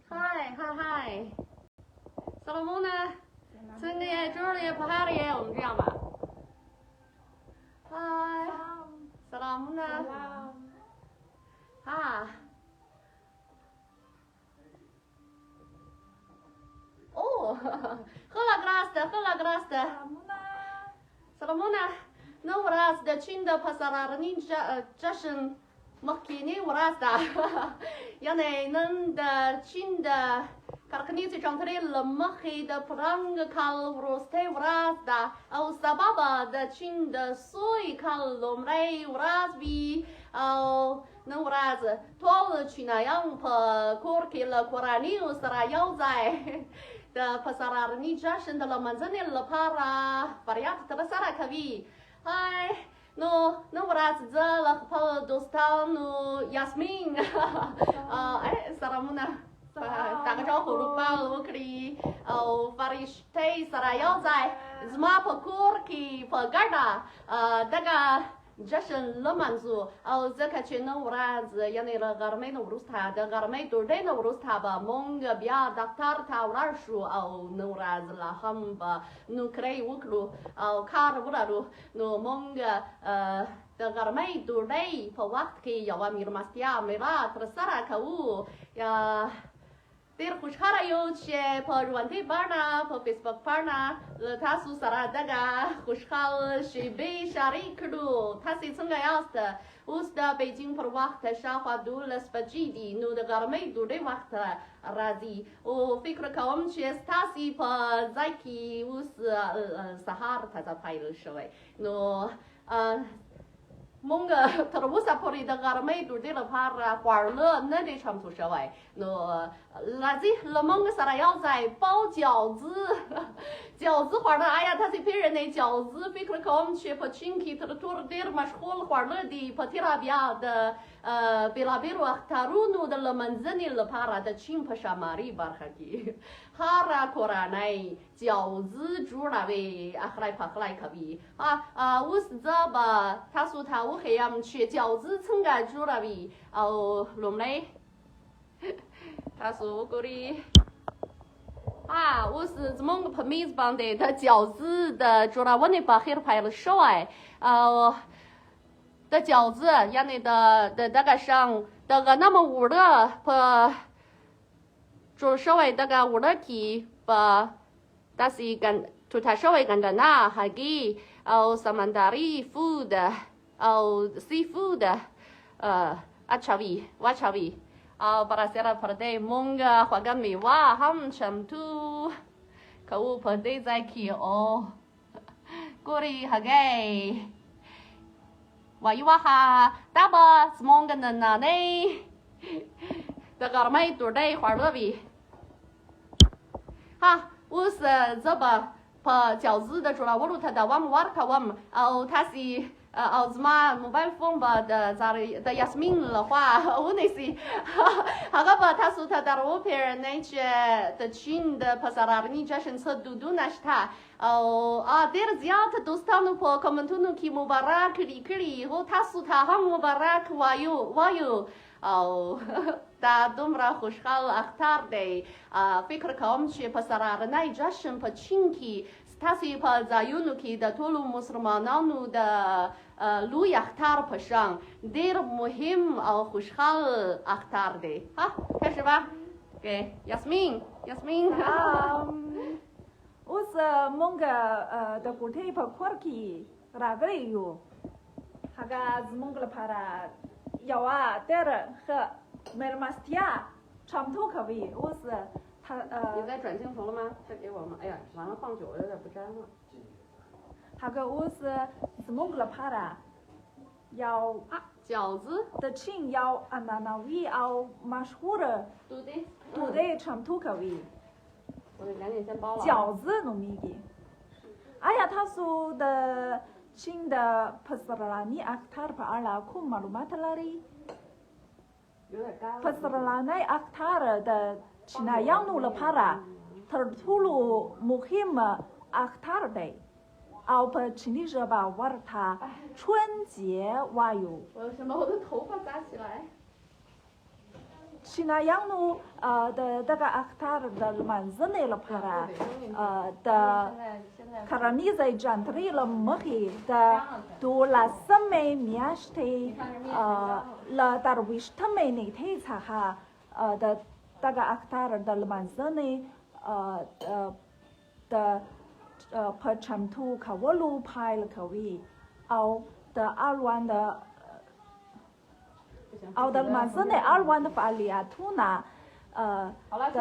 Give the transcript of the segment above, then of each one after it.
嗨萨拉蒙呢？这个这里不还里，我们这样吧。嗨，萨拉蒙呢？啊。哦，hela grasta. Salamona, no uraz de cinda pasararni jashin machini urazda. Yane nan de cinda karknisi chantril machi de prang kal roste urazda. Au sababa de cinda soy kal lomrei urazbi. Au no uraz tol cinayang pa korki la korani usra yauzai. د پسرارنی جشن د لمنځنې لپاره فریاد ترسره کوي. هاي نو ورځ زه له خپل دوستانو یاسمین سلامونه دغه ټاکو روپال وکړي او فرشتې سره یو ځای زما په کور کې په ګډه دغه جشن لمانځو او ځکه چې نن ورځ یعنې له غرمې نه وروسته د غرمې ډوډۍ نه وروسته به موږ بیا دفتر ته ولاړ شو او نن ورځ لا هم به نوکرۍ وکړو او کار ولرو نو موږ د غرمې ډوډۍ په وخت کې یوه میلمستیا میله ترسره کوو. ډېر خوشحاله یو چې په ژوندۍ بڼه په فیسبوک پاڼه له تاسو سره دغه خوشحال شیبې شریک کړو. تاسې څنګه یاست؟ اوس د بیجینګ پر وخت شاوخوا 12 بجې دي نو د غرمۍ ډوډۍ وخت راځي او فکر کوم چې ستاسې په ځای کې اوس سهار تازه پیل شوی نو مونږ تر اوسه پورې د غرمۍ ډوډۍ لپاره خواړه نه دی چمتو شوی نو راځئ له مونږ سره یو ځای باو جاوزه خواړه. آیا تاسې پیژنئ جاوزه؟ فکر کوم چې په چین کې تر ټولو ډېر مشغول خواړه دي. په تېره بیا د بېلابېلو اخترونو د لمانځنې لپاره د چین په شمالي برخه کې هره کورنۍ جاوزه جوړوي اخلی پخلی کوي. اوس زه به تاسو ته وښیم چې جاوزه څنګه جوړوي او لومړی تاسو وګورئ. اوس زموږ په میز باندې د جاوزه د جوړونې بهیر پیل شوی او د جاوزه یعنې د دغه شان د غنمو اوړه په جوړ شوی دغه اوړه کې په داسې ټوټه شوی ګندنه هګۍ او سمندري فود او سی فود واچوي او برسره پر دې مونږ خوږه میوه هم چمتو کوو په دې ځای کې. او ګورئ هګۍ وایي وهه دا به زموږ نننۍ د غرمۍ ډوډۍ خواړه وي. اوس زه به په جاوزه د جوړولو ته دوام ورکوم او تاسې او زما موبایل فون به د یاسمین لخوا ونیسي. هغه به تاسو ته در وپېژنئ چې د چین د پسرارني جشن څه دودونه شته او ډېر زیات دوستانو په کمنټونو کې مبارک لیکلي هو تاسو ته هم مبارک وایو او دا دومره خوشحال اختر دی. فکر کوم چې پسرارنی جشن په چین کې ستاسې په ځایونو کې د ټولو مسلمانانو د لوی اختر په شان ډېر مهم او خوشحال اختر دی. ښه شوه؟ یاسمین اوس مونږ د کوټې په کور کې راغلی یو. هغه زموږ لپاره یوه ډېره ښه میلمستیا چمتو کوي. اوس你再转镜头了吗？再给我吗？哎呀，完了，放久了有点不粘了。هغه اوس زموږ لپاره یو饺子د چین یو عنعنوي او مشهوره ډوډۍ چمتو کوي.饺子نومیږي. آیا تاسو د چین د پسرلاني اختر په اړه کوم معلومات لرئ؟ پسرلاني اختر د چینایانو لپاره تر ټولو مهم اختر دی او په چیني ژبه ورته 春节 وایو.我的头发扎起来。春 China yang nu的这个阿塔的蛮子内了帕拉的卡拉尼在战队了么黑的都拉什么面是了达维斯他们那天查哈的这个阿塔的蛮子内的พอชัมทูเขาว่าลูพาย了เขาวีเอา的阿湾的เอา的蛮子内阿湾的法里亚图那的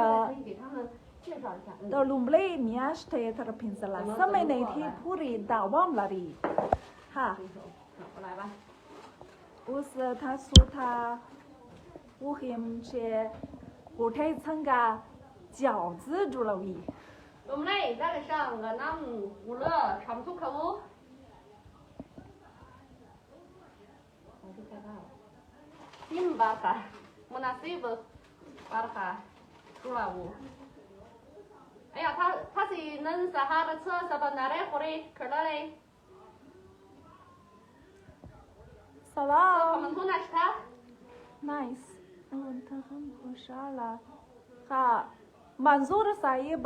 的ลุมเล่เมียสเตทร์พินส์ละสมัยในที่ผู้รีดาวามลารี哈อุส他说他我很些古代参加饺子煮了味我们来在个上个那无乐长途客户。Tim baka, munasib baka, sulawu. 哎呀，他是能啥哈的车啥的拿来回来，可了嘞。Salam. 我们从哪去他 Nice. 他很不傻了。哈，Manzur saya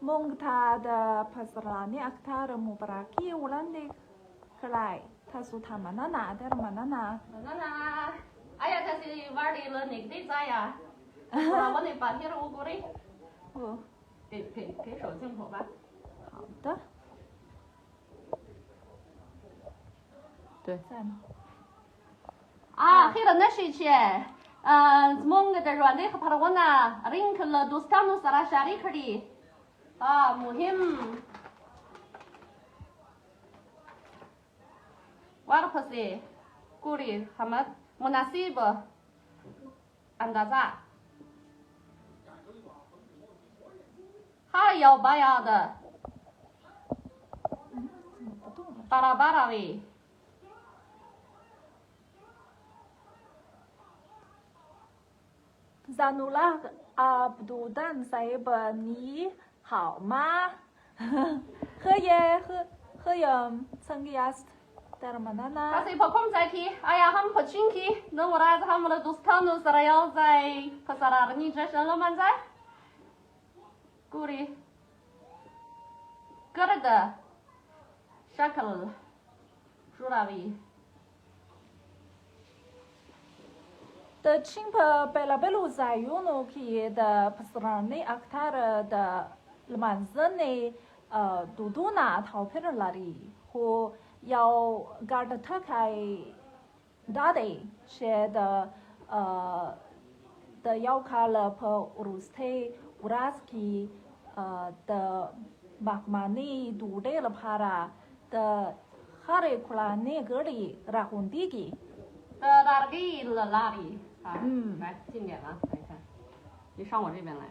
mung他的 pasrani aktar mubaraki ulan de kelai. 他说他们那的mana na. mana. 哎呀，他是玩的了那个在呀。我那半天我过来。哦。给手镜头吧。好的。对。在吗？啊，黑了那谁去？mong the rwanda khaparawana rinkla dostanu sarashari khadi. muhim. Warpase kuri hamad munasib andaza. 还有白牙的，巴拉巴拉喂。Zanullah Abdudan Saib 你好吗？喝耶曾给亚斯带了吗？那他是跑空在去，哎呀，他们跑进去，那我来他们的都是他们是要在可是啦，你这生了吗？在。Guri Gerda Shakal Juravi 的亲朋贝拉贝鲁在用诺基的不是让你阿克塔的蛮子呢嘟嘟那逃皮了那里和要搞得特开大的些的的要卡了破乌鲁斯特Uraski the Bakmani Dude la Para the Hare Kulane Guri Rahundigi the Ragi Lari 来近点了，看一看，你上我这边来，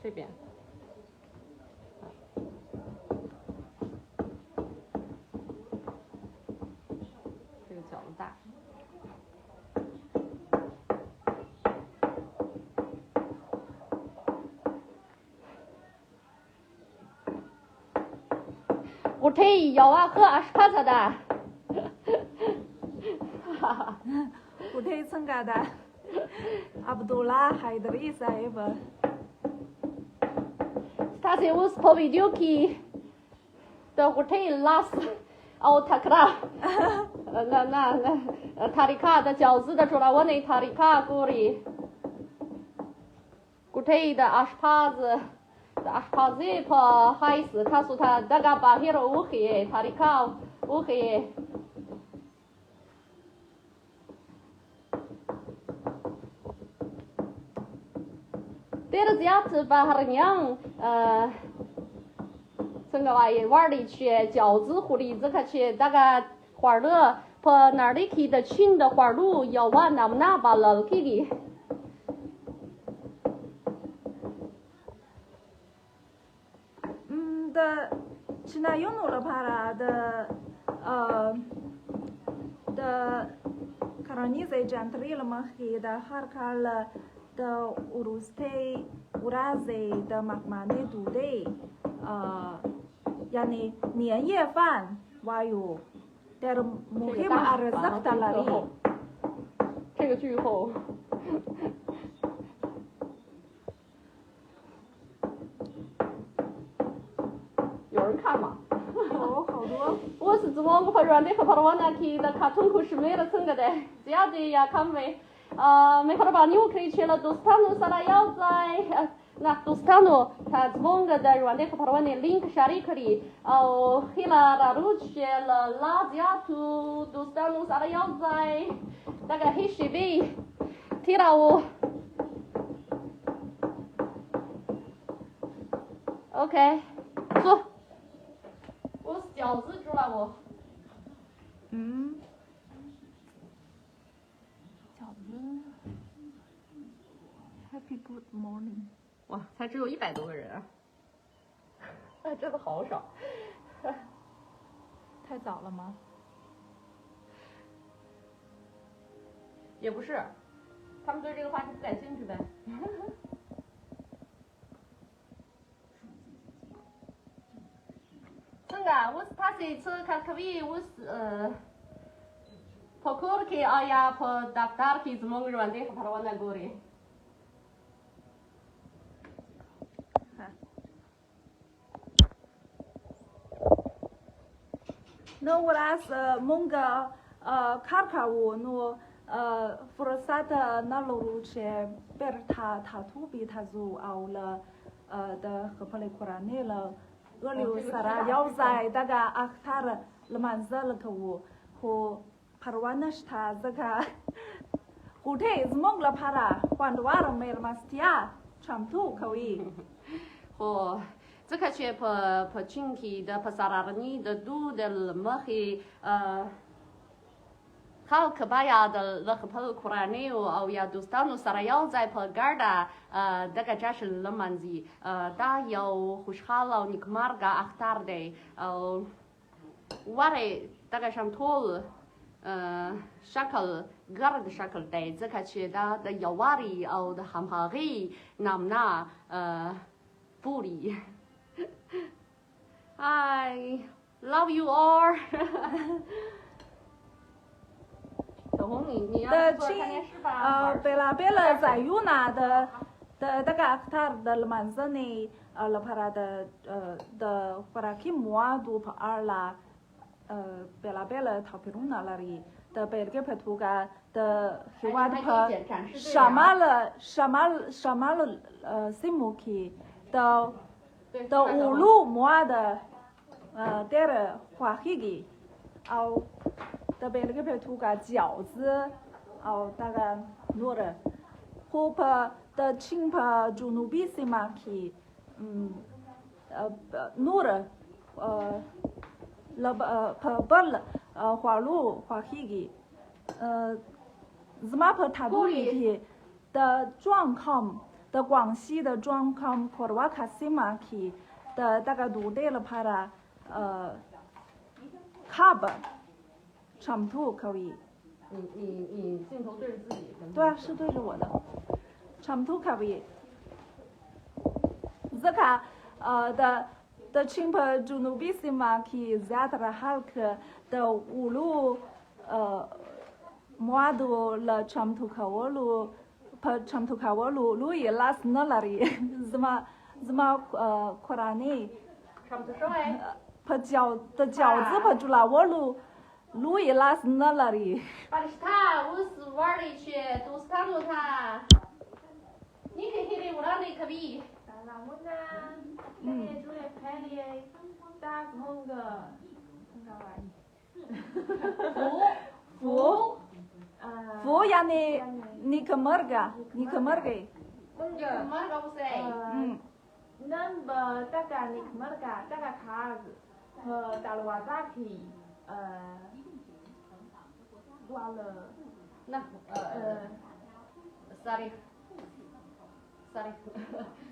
这边，这个饺子大。我这要啊喝20%的，我这参加的Abdullah Haidari Saib 他是我是跑video去的，我这拉死奥塔克拉，那塔里卡的饺子的出来，我那塔里卡过里，我这的20%。Ashpazi pa hais kasu ta daga bahiro uhi tarikau uhi Ter ziat baharnyang 这个玩意玩里去饺子狐狸子可去大概花乐pa哪里去的群的花路要玩那么那把了给你的现在用了帕拉的的卡拉尼在战队了嘛？黑的哈卡了的乌鲁斯特乌拉在的马马内杜的yani 年夜饭哇哟，但是木黑嘛阿尔萨达拉里，这个个句号。有人看吗？有好多。我是怎么我把软的和跑到往那去的卡通库是没了整个的，这样子呀看没？没看到把你我可以去了，都是他们啥了要在。那都是他们，他怎么个的软的和跑到往那 link 下里可以，黑了大陆去了拉家图，都是他们啥了要在，大概黑水杯，听到我。OK， 说，我是饺子煮了我。饺子。Happy good morning。哇，才只有100多个人啊！哎，真的好少。太早了吗？也不是，他们对这个话题不感兴趣呗。真的，我是他是吃卡卡维，我是跑课去哎呀，跑打打去怎么个软的，跑到我那过里。No uras munga karkawu no fursat naluruche berta tatubi tazu aula de hapale kurane la ولو سرا يوزاي دغا اختار لمنزل كو هو پروانش تا زكا قوتي زمونغ لا پارا خواندوار مير ماستيا چمتو كوي هو 这个去跑群体的跑萨拉尼的都的么去好可巴呀的了个跑库拉内哦呀都是那萨拉要在跑嘎达这个就是了蛮子大有胡沙了你克马尔嘎阿塔尔的我嘞大概上头شکل گرد شکل ده زکه چه ده یواری او ده همهاری نامنا پوری I love you all 小红你要做看电视吧贝拉在ยูนา的个他的满子呢了para的para que moa do para la贝拉陶皮隆那里的贝个拍图个的希望的什么了西木去的五路moa的带着花黑的哦的贝个拍图个饺子哦大概多的后拍的青拍就努比西嘛去多的了花路花黑的怎么拍他都里的状况的广西的状况普罗瓦卡西马去的大概都得了拍了卡吧差不多可以你镜头对着自己对啊是对着我的差不多可以这个的青拍就努比西马去زیادر حالك的五路摩多了长途卡沃路拍长途卡沃路路也拉斯那里怎么库拉尼长途说哎拍饺子拍住了我路也拉斯那里巴里斯塔我是玩的去都是他们他你可以的我让你可比也做的拍的大红个福呀你可么个marga不是能不大家你可么个大家卡和大陆话去完了那sorry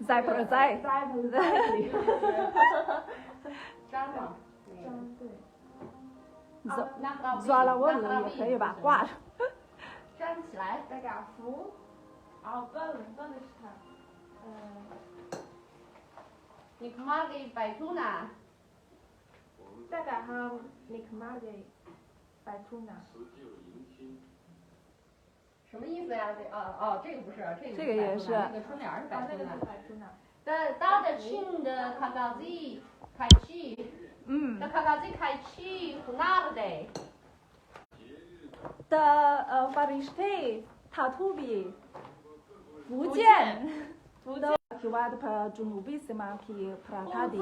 在不在粘嘛对抓了我也可以把挂上粘起来大家扶笨的是他你干嘛给摆出呢大家好你可嘛给摆出呢什么意思呀？这个不是，这个也是。那个春联是摆那个出来是摆出来。大的亲的卡嘎子开启，的卡嘎子开启不哪了的？的فرشته تاتوبی بوجن بودا كواد پر جنوبی سما کی پراتادی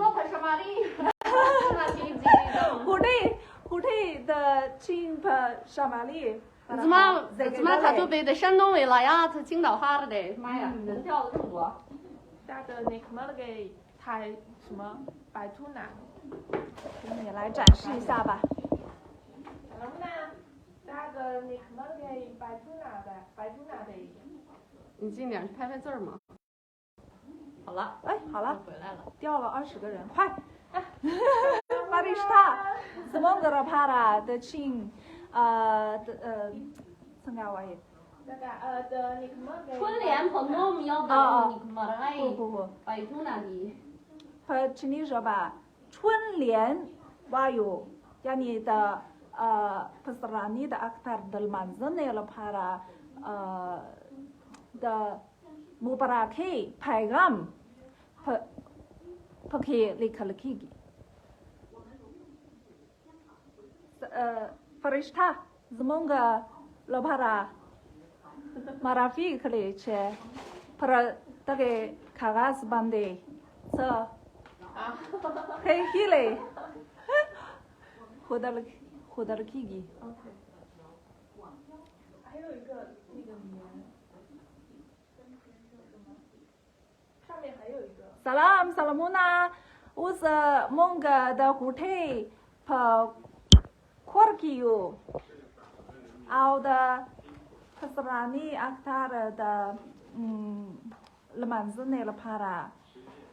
هوتي的亲پر شمالی怎么他就被在山东为了呀？他青岛哈了的，妈呀，人掉的这么多。大的你可能给台什么摆出哪？你来展示一下吧。什么呢？大个你可能给摆出哪的？摆出哪的？你近点拍字吗？好了，哎，好了，回来了，掉了20个人，快！巴里斯塔，斯蒙格拉帕拉的亲，怎么玩意？的你可能给春联朋友们要的你可能哎，不，摆出哪里？和请你说吧，春联哇哟，呀你的peserani的aktar del manzane la para的mubarake paigam pakai likhaliki farishta zmonga la para marafi khale che para tage kagas bande sa hey hile hodalkigi 还有一个那个棉，上面还有一个。Salam salamuna us monga da hute pa korkiyo au da pasrani aktar da lemanzne la para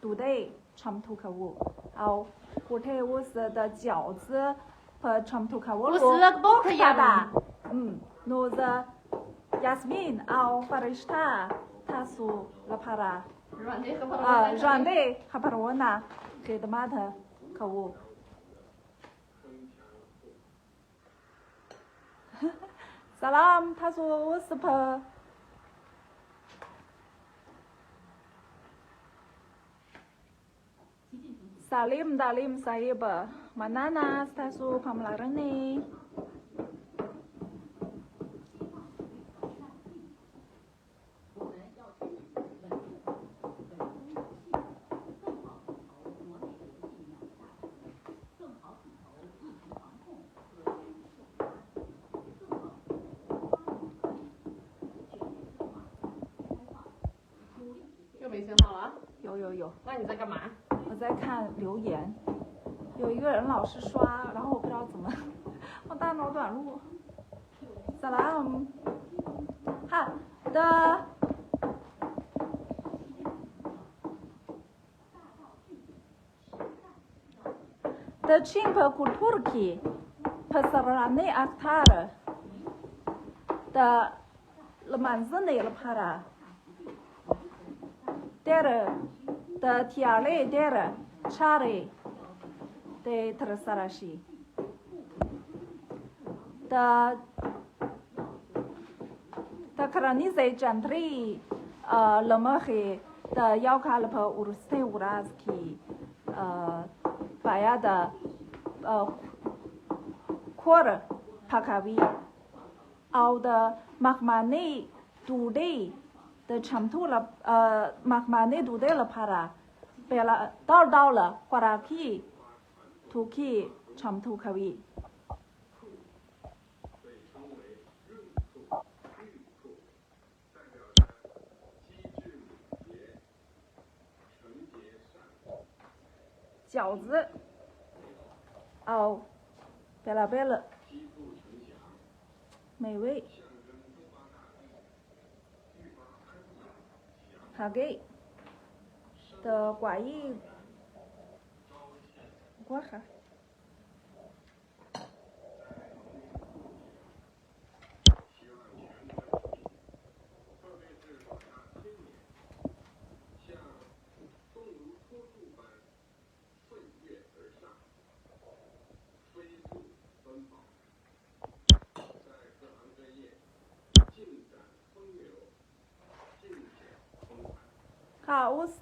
today chamtu kawu au hute us da 饺子 pa chamtu kawu da no the Yasmin au Farishta tasu la para软的哈帕罗纳给的妈的可恶。Salam， 他说我是怕。Salim Dalim Sahib， mana nas， 他说帕姆拉人呢。又没信号了？有。那你在干嘛？我在看留言，有一个人老是刷，然后我不知道怎么，我大脑短路。Salam， 哈的。The Chimpa Kulturki Pasarane Aktar The Lemanzane Lapara Der The Tiale Der Chare De Trasarashi The Kranize Jantri Lamahe The Yaukalpa Urste Urazki Bayada Quar Pakavi au the Makmane Dude the Chamtula Makmane Dude la para Bella Dal Huaraki Tuki Chamtu Kavi 饺子，哦，贝拉贝勒，美味，哈给的寡义，我哈。哈，我是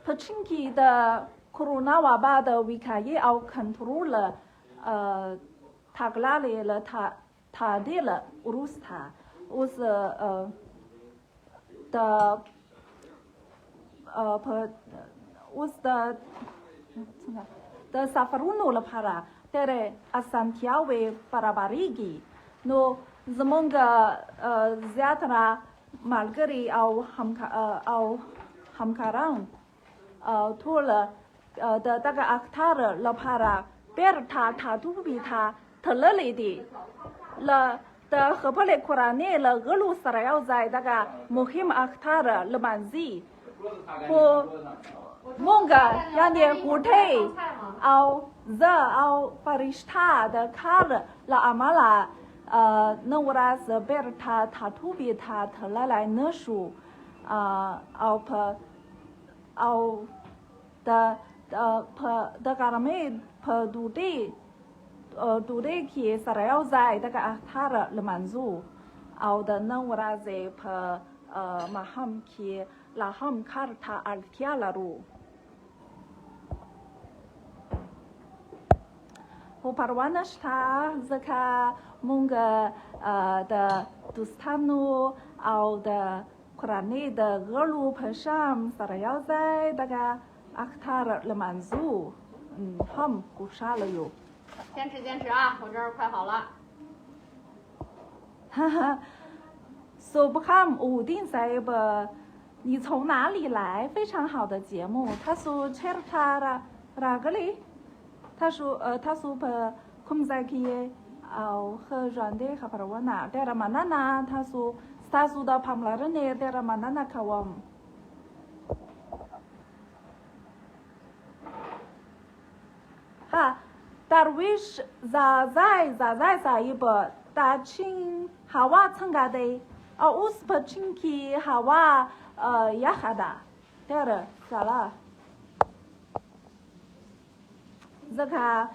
Pachinki 的 Corona 瓦巴的维卡耶奥 control 了塔格拉里了他的了乌鲁斯塔，我是的我是的Safaruno 了帕拉，但是Asantiawe Parabarigi no زمونږ زیاتره ملګري او همکاران ټول د دغه اختر لپاره بیرته ټاټوبي ته تللي دي له د خپلې کورنۍ له غړو سره یو ځای دغه مهم اختر لمانځي خو مونږ یعنې غوټۍ او زه او فرشته د کار له امله نن ورځ بیرته ټاټوبي ته تللی نه شو او د غرمې په ډوډۍ کې سره یو ځای دغه اختر لمانځو او د نن ورځې په ماښام کې لا هم کار ته اړتیا لرو خو پروا نشته ځکه مونږ د دوستانو او د کورنۍ د غړو په شان سره یو ځای دغه اختر لمانځو هم خوشحاله یو坚持坚持啊，我这儿快好了。哈哈，Sobham Udin Saib， 你从哪里来？非常好的节目。他说 Cherta Ragli， 他说不空在去和软的哈巴瓦纳，但是嘛那他说的旁来人呢，但是嘛那看我。哈。Darwish Zazai Saib Dachin Hawa Tangade Uspachinki Hawa Yahada Ter Sala Zaka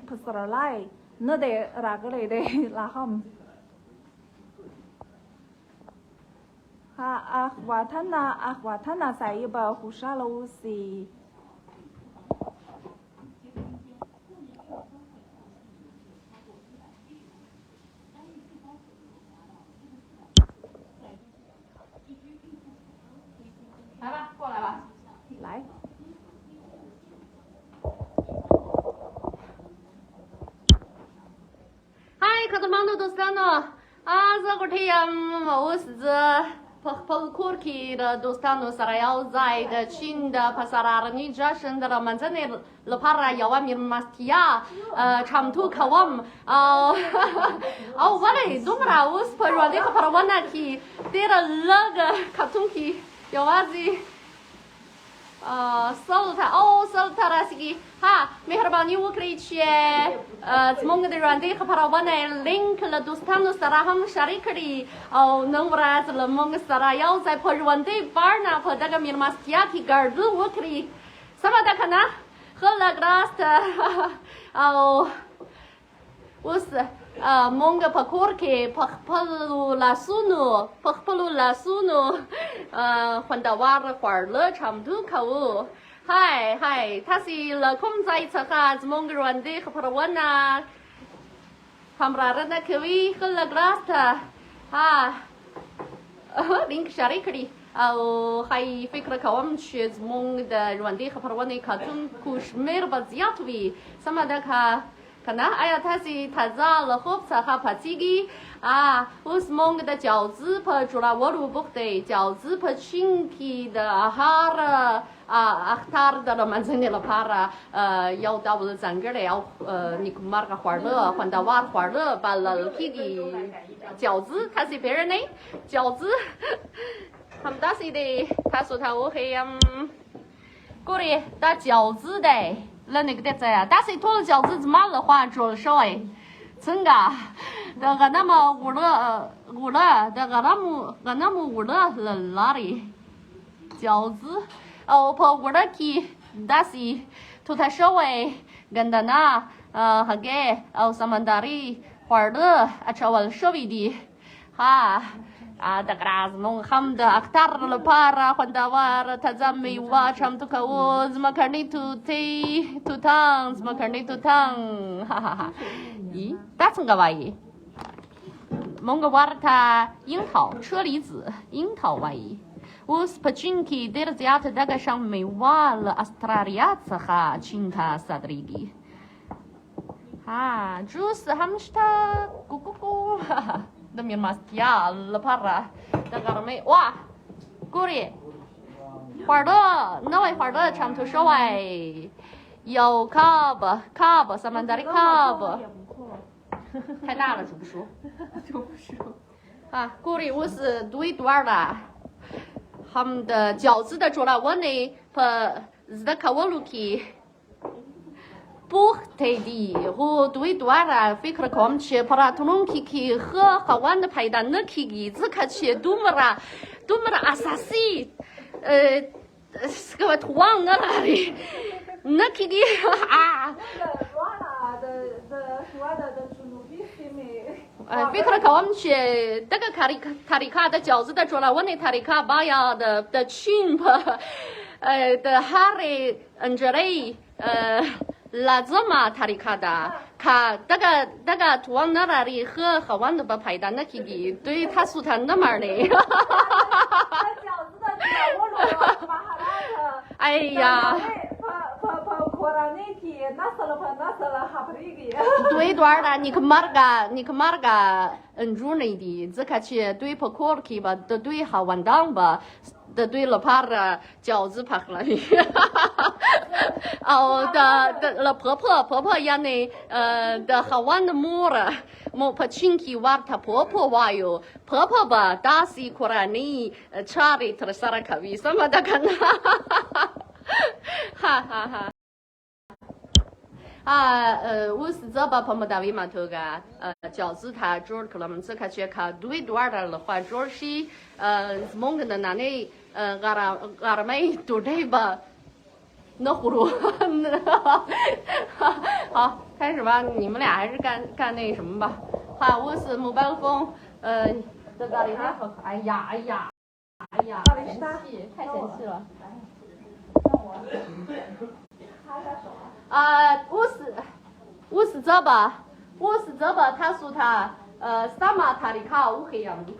Pasaralai Nade Ragale de Laham Ahwatana Saiba Hushalosi来吧，过来吧。来。Hai, Katamando Dostano. Zagotiam, Polkurki, the Dostano Sarayal Zai, the Chin, the Pasarani Jashan, the Manzane, Lopara, Yawamir Mastia, Chamtu Kawam. Oh, Valley, Dumra, Usper, Radika Parawanaki, Dera Lug, Katunki, Yawazi. Soltarasiki, ha, Meherbani Wukriche, Smong the Randi Parawana, Link, La Dustano Saraham Sharikari, Nomras, Lamong Sarayal, I put one day Barna, Podagamir Mastiaki, Gardu Wukri, Samadakana, Hola Grasta, was Monga Pakurke, Pakpalu Lasunu, Pandawara Quarle, Chamdu Kawu. Hi, Tassi La Comzai Sakas, Mongarandi, Parawana, Pamrana Kawi, Hula Grasta, Link Sharikari, Hai Fikra Kawam, she's Mong the Rwandi, Parawani Katun, Kushmir Baziatwi, Samadaka. Kana ayatasi taza la hopsa ha patigi usmong da 饺子 pa jura waru bukte 饺子 pa chinki da ahara akhtar da manzane la para yau da wul zangere yau nikmarga 欢乐 换到 war 欢乐 ba la kigi 饺子 他是别人呢饺子 他们 dasi de 他说他 okay过来打饺子的 了那个的在呀，但是脱了饺子怎么了话做少哎，真个，那个那么无了，那个那么无了了哪里？饺子，跑无了去，但是脱他少哎，跟的那，哈个，samandari，花了，朝我少一点，哈。دقراز مون خمد اختار لپاره خوندور تزمی و چم تو کوز مکرنی تو تی تو تانز مکرنی تو تان ها ها ها咦大葱个玩意蒙个玩它樱桃车厘子樱桃玩意我是不进去带着家的那个上没完了Australia子哈请他萨德里基就是他们是他咕咕咕哈哈的面嘛呀了怕啦，那个没哇，姑里，花的那位花的长途说喂，有卡不，什么的卡不，太大了，读不熟，读不熟。姑里我是读一段的，他们的饺子的做了我呢，不是的看我录去。不太的，我对多了，非可看去，怕他弄去喝好玩的排单那去一直看去，多么啦，啥事？是个土王那里，那去啊。非可看我们去，那个塔里卡的饺子的做了，我那塔里卡巴呀的裙吧，的哈嘞，这嘞，拉子嘛，塔里卡的，卡那个土王那里喝好玩的吧排单那去的，对他说他那么嘞。哎呀。对段的，你可马个，住那的，这看去对破壳去吧，的对好玩当吧。的对了，怕了饺子怕了，的婆婆呀呢，的好玩的么了，么怕亲戚玩她婆婆话哟，婆婆吧打死过来呢，查理特萨拉卡维什么的看，哈哈哈。我是这把朋友单位嘛头个，饺子他做可能这看去看对段的了话，做是蒙个的那里嘎没多对吧？那葫芦，好，开始吧，你们俩还是干那什么吧。好，我是木板风，这咖喱太好，哎呀，太生气了。我是这吧，他说他什么他的卡乌黑样的。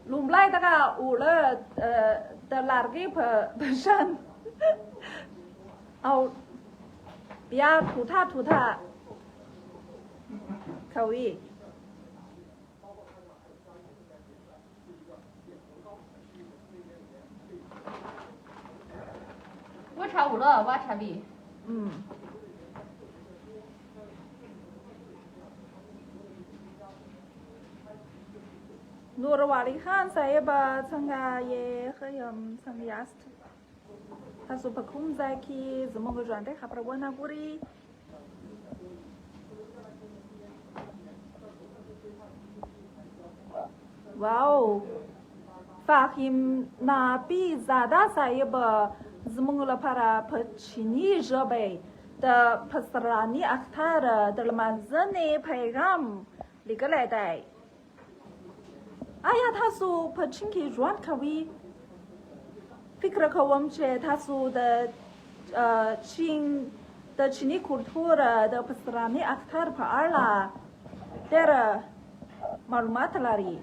龙来那个乌了的哪个不山，哦，别涂他，可以。我差不了，我差比。Nur walihan saya ba sanga ye khayam sang yast. Hasu pakum zaki semoga jante haprawana guri. Wow. Fahim nabi zada saya ba semoga para pecini jabe da pasrani akhtar dalam zane paigam ligaladai. 哎呀，他说不请去软卡位，fikir可我们去他说的亲尼kultura的pesrani aktar paala der maklumat lari.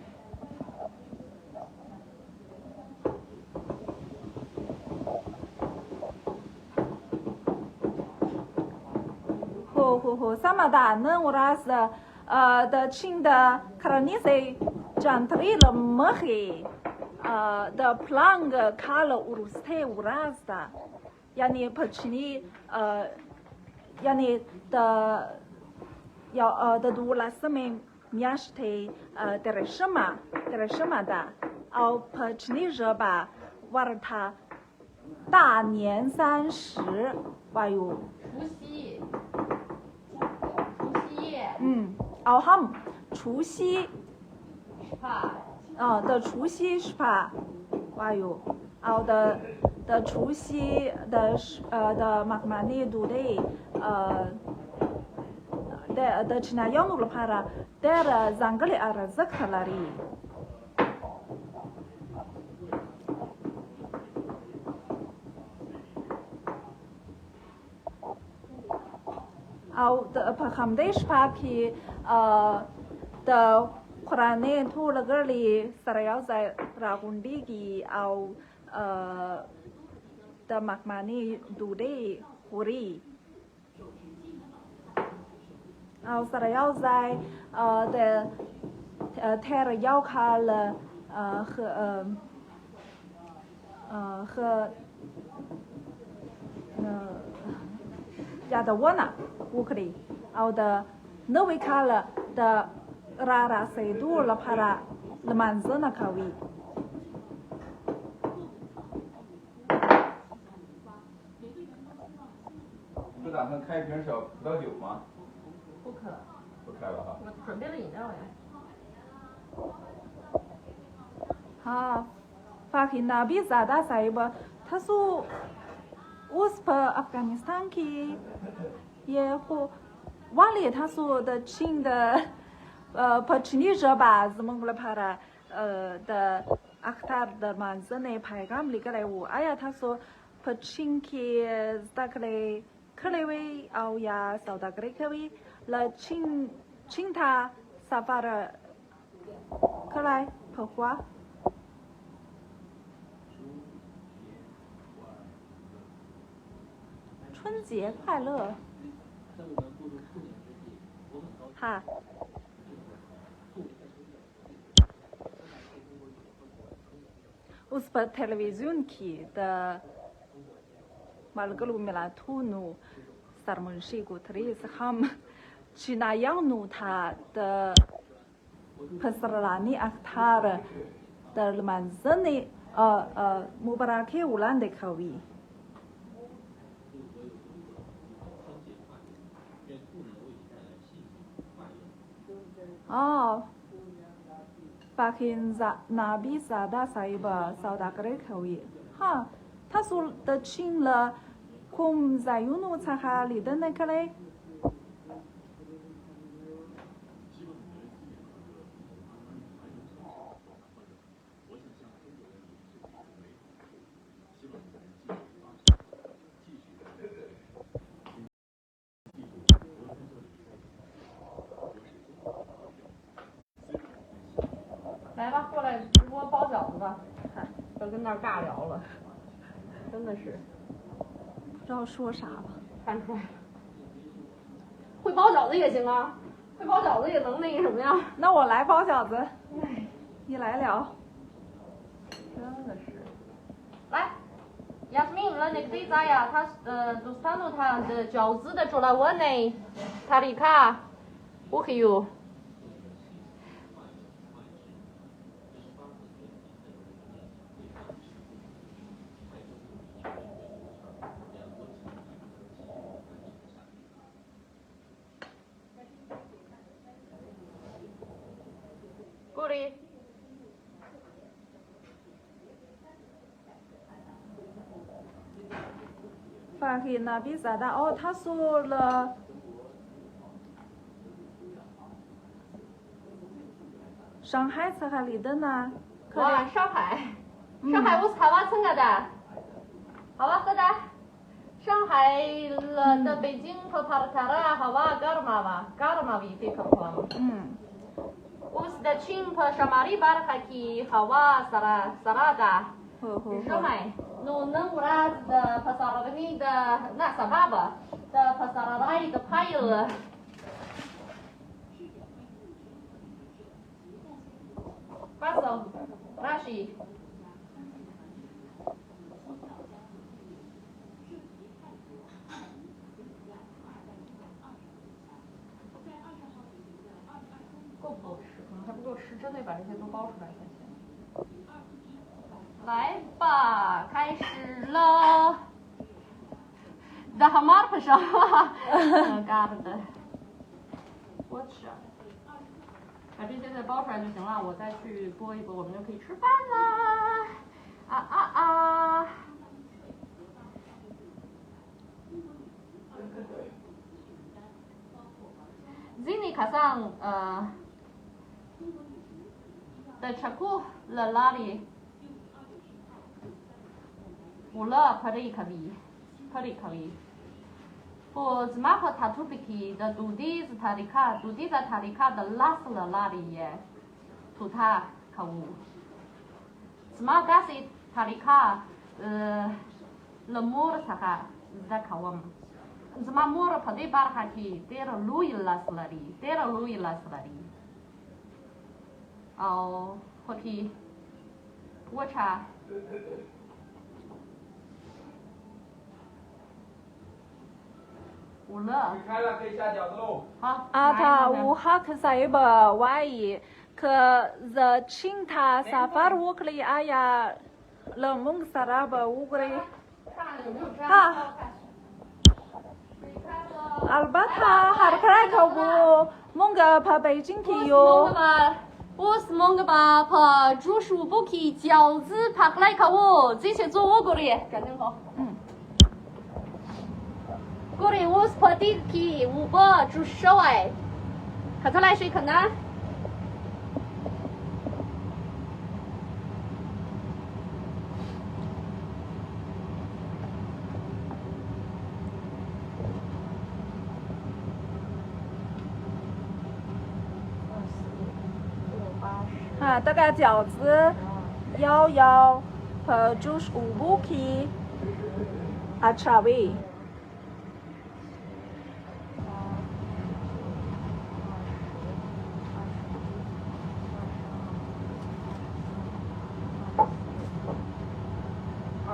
Ho sama da ne uras的亲的 karanise Jantri le mahi the plang kala uruste urasta yani pachini yani the dula same miashte dereshama da au pachini jeba warta 大年30哇哟奥ham除夕的除夕是吧？哇哟，的的除夕的马克玛尼度的的其他样路了怕了，但是让个里arzak了哩。เอาพระคำได้สภาคีแต่คราเนทูแล้วก็ลีสระยาวใจรากุนดีกีเอาแต่มักมานี่ดูได้หุรีเอาสระยาวใจแต่เทระยาวคาลคือya的我呢，乌克里，เอา的那位卡了的รา谁多了怕啦，了蛮子那卡位。不打算开一瓶小葡萄酒吗？不可，不开了哈。我准备了饮料呀。哈，发现那比咋大谁不？他说。उस पर अफगानिस्तान की ये हो वाले था so the चीन द पश्चिमी जबा जमंगल पारा द अख्तार द मानजने पैगाम लिखले वो आया था सो पश्चिम की तकले खलेवे आओ या सौदा करे कभी ल चीन था सफर खलाई पहुआ春节快乐！哈。उस पर टेलीविजन की द मालगलू मिला थूनु सरमुंशी गुथरीस हम चिनायानु था द फसरानी अख्तार द मंजने मुबारके उलान देखवी哦，发现那比萨达塞巴萨达格雷可以，哈，他说的清了，空在有弄查哈里的那个嘞。来吧，过来直播包饺子吧，别跟那儿尬聊了，真的是不知道说啥了。看出来了，会包饺子也行啊，会包饺子也能那个什么呀。那我来包饺子，你来了。真的是，来，Yasmin，那个对咋呀？他都看到他的饺子的出来我呢，他里卡，我可有。过来。发现那比萨达哦，他说了，上海吃哈里的呢？哇，上海我是台湾村的，好吧，喝的。上海了的北京和帕尔卡拉，好吧，干嘛吧，干嘛为这个话。我是的青和上马里巴尔卡基，好吧，萨拉达。热麦，侬能不拉的帕萨拉米的那啥爸爸的帕萨拉来的派了。巴松，拉西。够不够吃？可能还不够吃，真得把这些都包出来才行。来吧，开始了。的好马不上，嘎的。我去，把这些再包出来就行了，我再去拨一拨，我们就可以吃饭啦。啊啊啊！卡上的车库了哪里？我了拍了一卡比，拍了一卡比。我怎么拍他图比去的土地是他的卡，土地在他的卡的拉死了哪里耶？图他卡乌。怎么干是他的卡了摸了他卡在卡我们。怎么摸了拍的巴哈去，得了路易拉死了哩，得了路易拉死了哩。哦，或去我查。我了。开了，可以下饺子喽。好。他乌哈克塞巴外伊，可是请他沙发乌克里哎呀，了蒙萨拉巴乌克里。哈。Alberta har krijg ik monga pa Beijing ki yo. 我是蒙个吧，怕煮熟不去饺子，怕来看我，这些做我过的，干得好。过的我是怕地去，我把煮熟哎，看他来谁看呢？这个饺子要煮熟不去查味。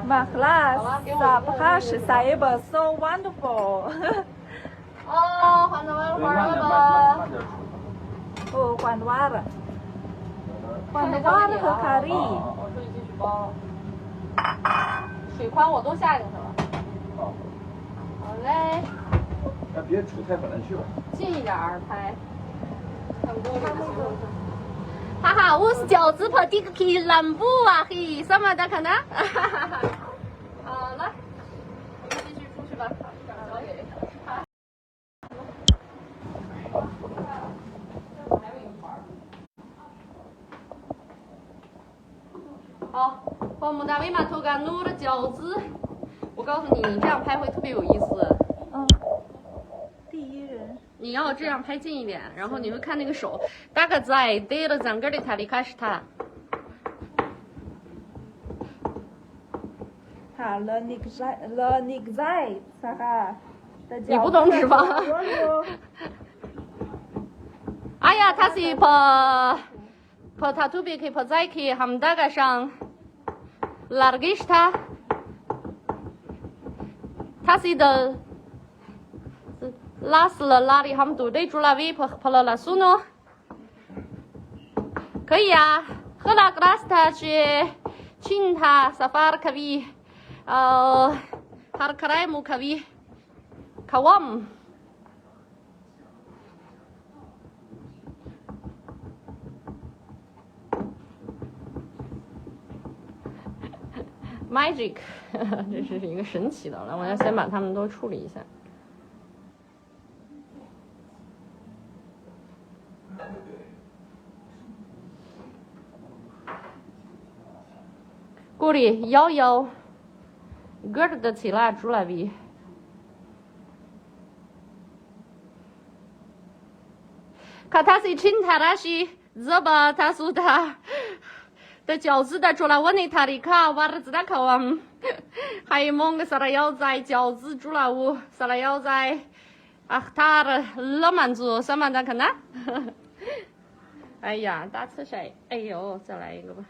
Makhlas, sapha是saib so wonderful. 哦，换到玩了吧？哦，换完了。换的瓦和咖喱。我出去继续包了。水宽我都下进去了。好嘞。那别煮太本来去吧。近一点儿拍。看锅里的情况。哈哈，我是饺子跑第个去南部啊，嘿，什么的看呢？哈哈哈。好了，我们继续出去吧。交给他。好，我们单位嘛投个卤的饺子，我告诉你，你这样拍会特别有意思。第一人。你要这样拍近一点，然后你会看那个手，大概在对了整个的塔里开始它。好了，你在，哈哈。你不懂是吧？哎呀，他是跑他图比去跑在去，他们大概上largish他是的。拉死了哪里？他们都得住那位跑了那苏呢？可以啊，和那个拉斯他去请他沙发可以，哈尔克莱姆可以，卡我们。Magic， 这是一个神奇的，来，我要先把它们都处理一下。锅里摇个的起来煮来比。看他是请他那些，这吧他说他的饺子的煮了我那他的卡，我儿子的口啊，还有蒙个啥来要在饺子煮了我，啥来要在他的老满族什么的看呢？哎呀，大吃谁？哎呦，再来一个吧。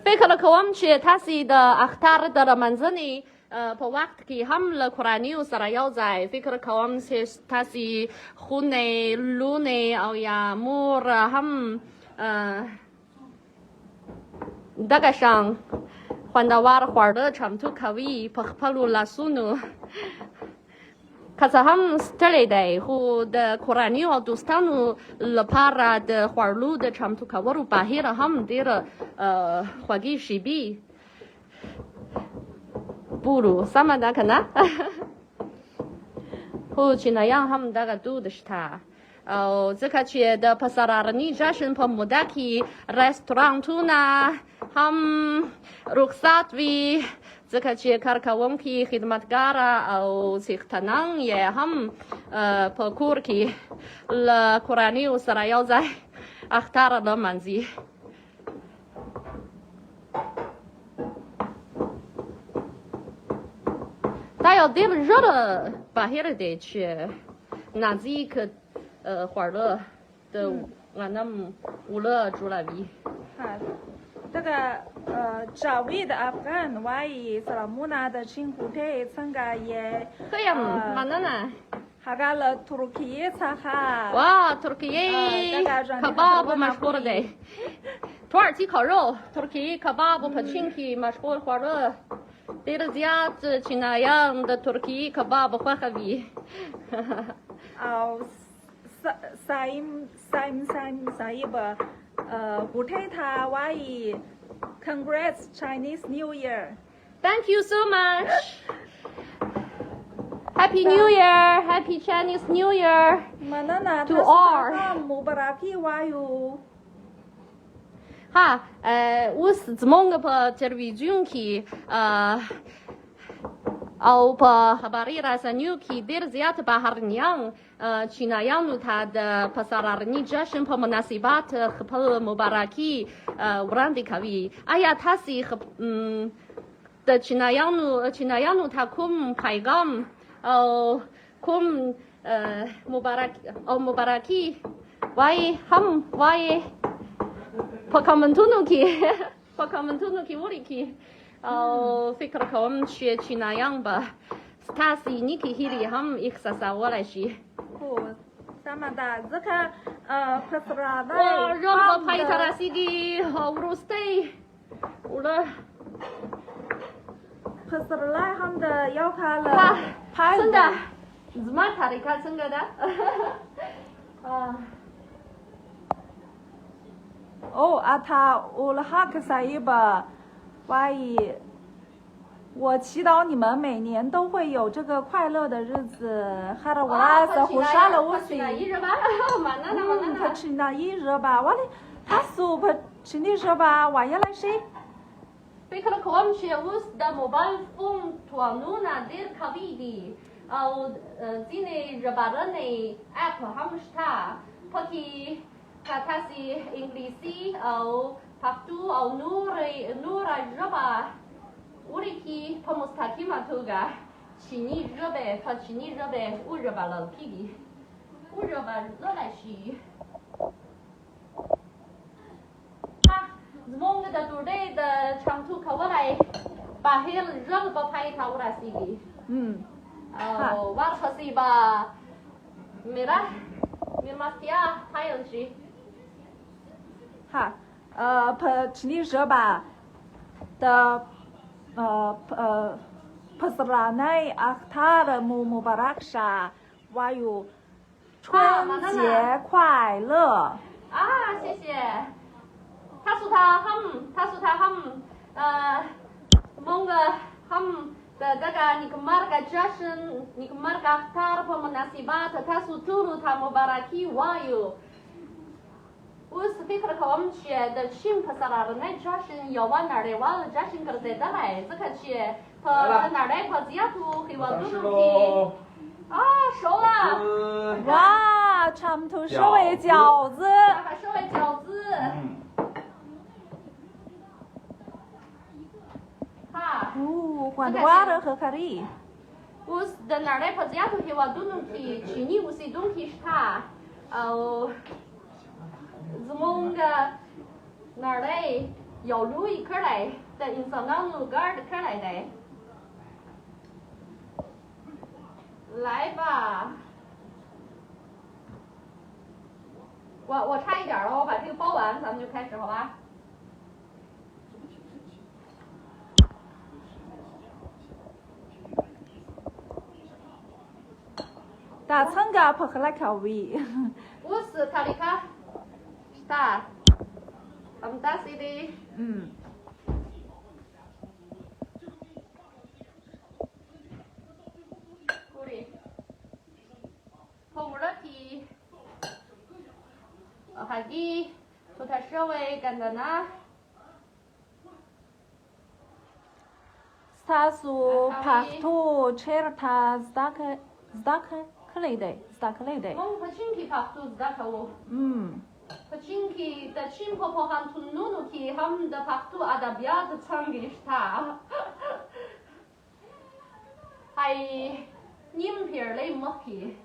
فكرة كوام شيء تاسي دا أختار دا منزني بوقت كي هم لكورانيو سرايو زاي فكرة كوام شيء تاسي خوني لوني أو يا مور هم دقشان 换到瓦花的长途卡位，帕鲁拉苏努。Kazaham stelede hu de Koranio dostanu la para de Huarlu de Chamtuka waru bahira ham dira wagi shibi. 不如萨满达可能。后去那样他们大概读的是他。这个去的帕萨拉尼扎什帕穆达基 restaurant 呢，他们ruksat vi 这个去卡卡翁基 khidmatgara sich tanang也他们parkour 基 了 Qurani Saraya在 akhtar了满级。他要对不热的把黑了得去，那自己可花了的俺那乌了住了比。这个扎维的阿富汗外伊斯拉姆纳的青湖铁参加也。可以嘛？嘛那呢？哈个了土耳其参加。哇，土耳其可巴不蛮火的。土耳其烤肉，土耳其可巴不亲戚蛮火花了。这个家子去那样的土耳其可巴不花哈比。Saib Guteta Wai Congrats Chinese New Year. Thank you so much. Happy New Year, Happy Chinese New Year to all. Mubaraki Wayu. 哈，我是怎么个把television 去au pa habari rasa new ki der ziat bahar nyang china yang nu ta da pasarar ni jashin pa munasibat khpal mubaraki urandi kawi aya tasi da china yang nu ta kum paigam au kum mubaraki wai ham wai pakamentuno ki wuri ki فكرة كم شيء كنا يوم با ستاسي نيكي هيري هم إخساسا ولا شيء. sama da zaka pasra da. رب باي تراسيجي وروستي ولا. pasra la هم da يو كلا. سندا زمان تاريخ سندا دا. أتا ولها كسايبا.我祈祷你们每年都会有这个快乐的日子。哈拉我拉斯胡沙了我西。他去那一热吧，我嘞，他说不去那热吧，我也来谁？فكرة كم شيء وسط موبايل فون توانونا دير كبيدي أو زين جبارني أب همشتا فكي كاتاسي إنجليزي أو Paktu au nura jaba uriki pamustaki matuga chini jabe fa chini jabe uraba la pigi uraba la la shi ha zmonga da dure da chamtu kawalai bahil jab ba pai ta urasi au war khasi ba mira mirmastia hayal shi ha Chini Raba the Pasranai Akhtar Mubaraksha Wayu 春节快乐啊，谢谢。他说他蒙个的这个你个marga jashin，你个marga akhtar pemunasibat，他说tulu他mubaraki wayu。उस फिक्र कम छे द छिम फसरार नै जशन यवा नडे वाल जशन करते दलाय जका छे फ नडे फजिया तु खिवा दुनु की啊熟了哇长途是为饺子还是为饺子哈管瓜的和卡里 उस द नडे फजिया तु खिवा दुनु की छिनी उसी दुनु की था zmong哪儿嘞？有路一块来，在印象当路杆的块来的。来吧，我差一点了，我把这个包完，咱们就开始，好吧？大参加不和来考位。我是卡里卡。Ta, amta sini. 干的呢。Stasu paktu cherta zdakleide. Mong pachinki paktu zdakawo. Pachinki da chimpo pohan tununu ki ham da paktu adabiat changi sta. Hai nimpir le moki.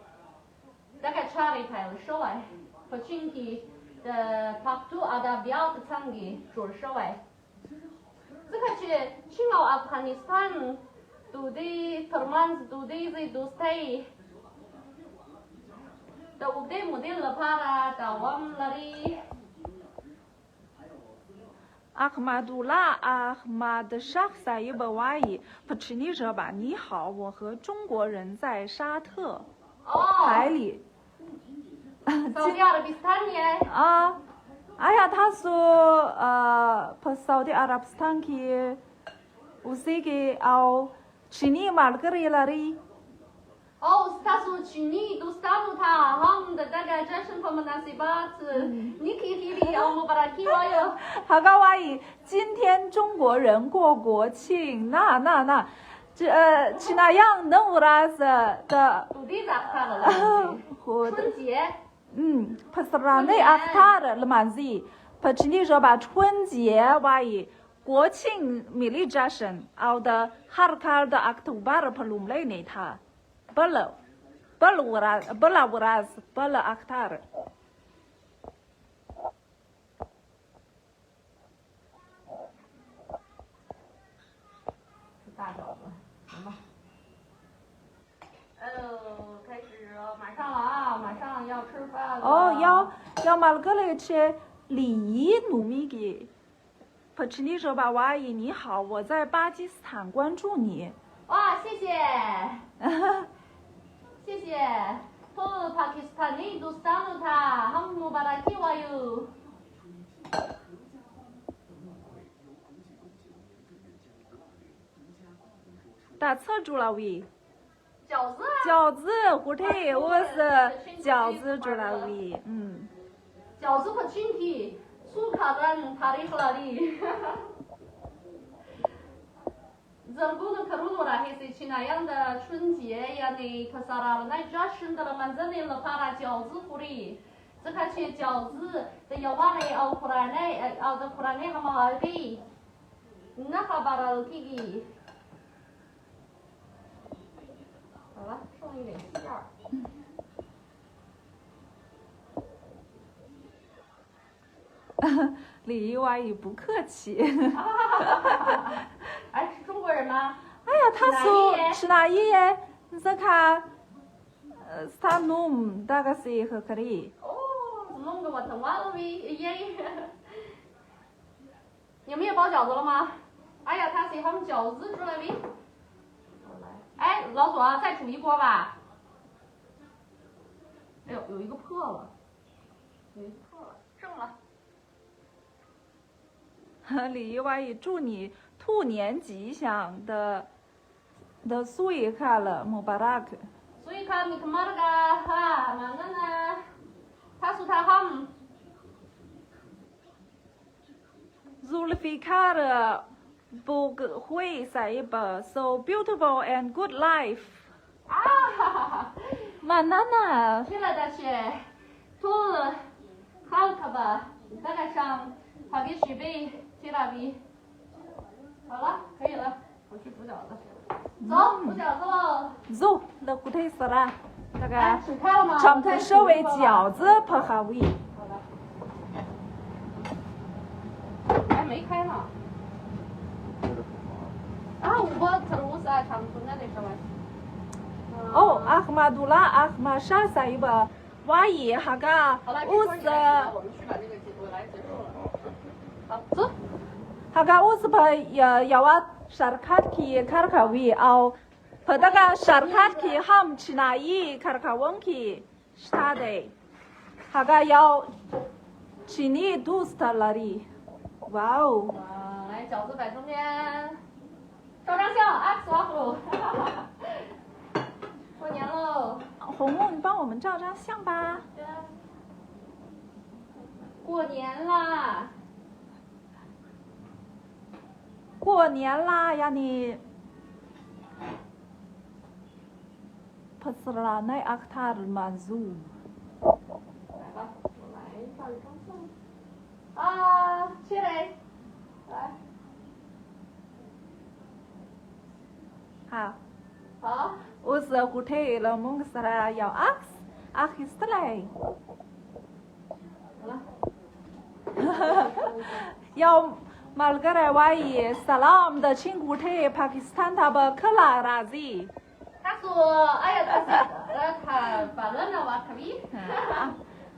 Daga chari kail showai. Pachinki da paktu adabiat changi jur showai. 这个是青奥阿富汗尼斯坦，都的特曼斯都的这都是，都的目的了怕啦，到我们那里。Ahmadullah Ahmad Shah Saib Wai， 不吃你这吧？你好，我和中国人在沙特海里。Saudi Arabistan耶。啊。Ayah tasu pas Saudi Arabistan ki usigi au Chini malgeri lari. Oh, tasu Chini do stanu ta ham da daga jashan pemenasibat niki hili au mubaraki wayo. Hagawai， 今天中国人过国庆，那，去那样能乌拉斯的。土地咋看了啦？春节。Pasrane Akhtar Lmanzi， Pachini说把春节为国庆米利扎神，奥的哈尔卡的 October 普鲁姆雷内他，不拉乌拉斯，不拉 Akhtar。大饺子，行吧。开始马上了啊，马上要吃饭了。哦，要马个来吃礼仪努米给。帕奇尼说吧，阿姨你好，我在巴基斯坦关注你。哇，谢谢，谢谢。托巴基斯坦尼都桑鲁塔，哈姆巴拉基瓦哟。打侧住了喂。饺子啊！饺子，火腿，我是饺子煮了喂，饺子和青皮，苏卡丹塔里克拉里。Zargunu karunura hesi Chinayan的春节呀，那克萨拉那扎生的了，满真的了，怕啦饺子福利，这看去饺子的要把那奥库拉那奥的库拉那哈嘛给，那哈巴拉给。好了，剩一点馅儿。李姨阿姨不客气。哎，是中国人吗？哎呀，他说是哪一耶？你再看，Star Noom 大概是和可以。哦，怎么弄个我等完了没？耶！你们也包饺子了吗？哎呀，他喜欢饺子出来没？哎，老左啊，再煮一锅吧。哎呦，有一个破了，正了。李姨阿姨祝你兔年吉祥的苏伊卡了穆巴拉克。所以看你看嘛那个哈，嘛那呢，他说他ham。Zulfikar Bog Hui Saib so beautiful and good life。啊Manana。去了的是，兔好可吧？大概上好给许备去那边。好了，可以了，我去煮饺子。走，煮饺子喽。走，那古太死了，大概水开了吗？长头稍微饺子拍下位。好的。还没开呢。啊，我terus长春那里什么？哦，阿赫马杜拉阿赫马沙塞一个瓦伊哈嘎乌斯。我们去把这个我来结束了。好，走。哈嘎乌斯pa要啊，syarikat ki karkawi au padaga syarikat ki ham Chinai karkawang ki stade haga要Chini dost lari， 哇哦！来饺子摆中间，照张相，X 瓦夫。过年喽！红木，你帮我们照张相吧。过年啦！过年啦呀你。Pasrah naik aktar manzu。来吧，我来上一张相。啊，谢磊，来。好。好。Usa kute la mung sara yau akhistrai。好了。要 malgare wai salam 的亲古特巴基斯坦他把克拉拉子。他说：“哎呀，他把人那瓦可以，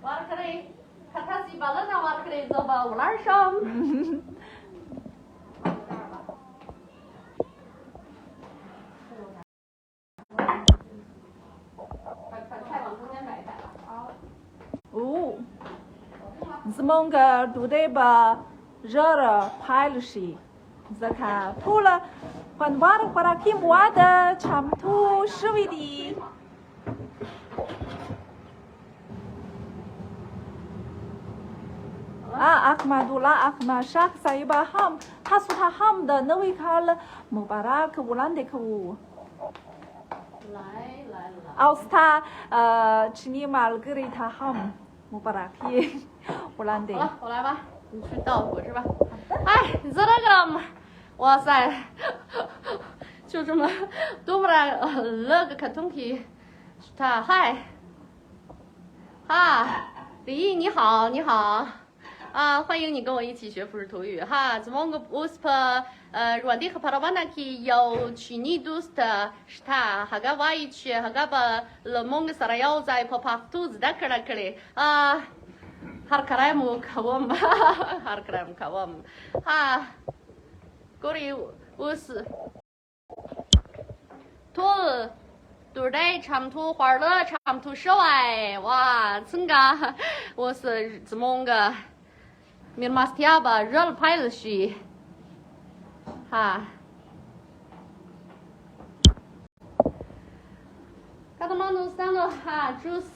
瓦可以，他是把人那瓦可以走吧，我哪儿上？”哦，是蒙个都得把热了拍了些，这看吐了，换瓦的话啦，皮木瓦的长途是为的。Ahmadullah Ahmad Shah saya ham, hasuha ham da nawi kal mubarak bulan deku. 来。Austa chini Margarita ham mubarak bulan de。好了，我来吧，你去倒火是吧？哎，你知道那个，哇塞，就这么多么那个卡通皮，他嗨，李毅你好，你好。欢迎你跟我一起学普什图语哈。Zmong usp ruandih paravanaki yo chini dust sta haga vaich haga ba lemong sarayau zai popaktu zdakra kle har karamu kawam har karamu kawam gori us tul today 长途欢乐长途社外哇真噶我是zmong Mirmastia ba real pilot shi Kata manu stano juice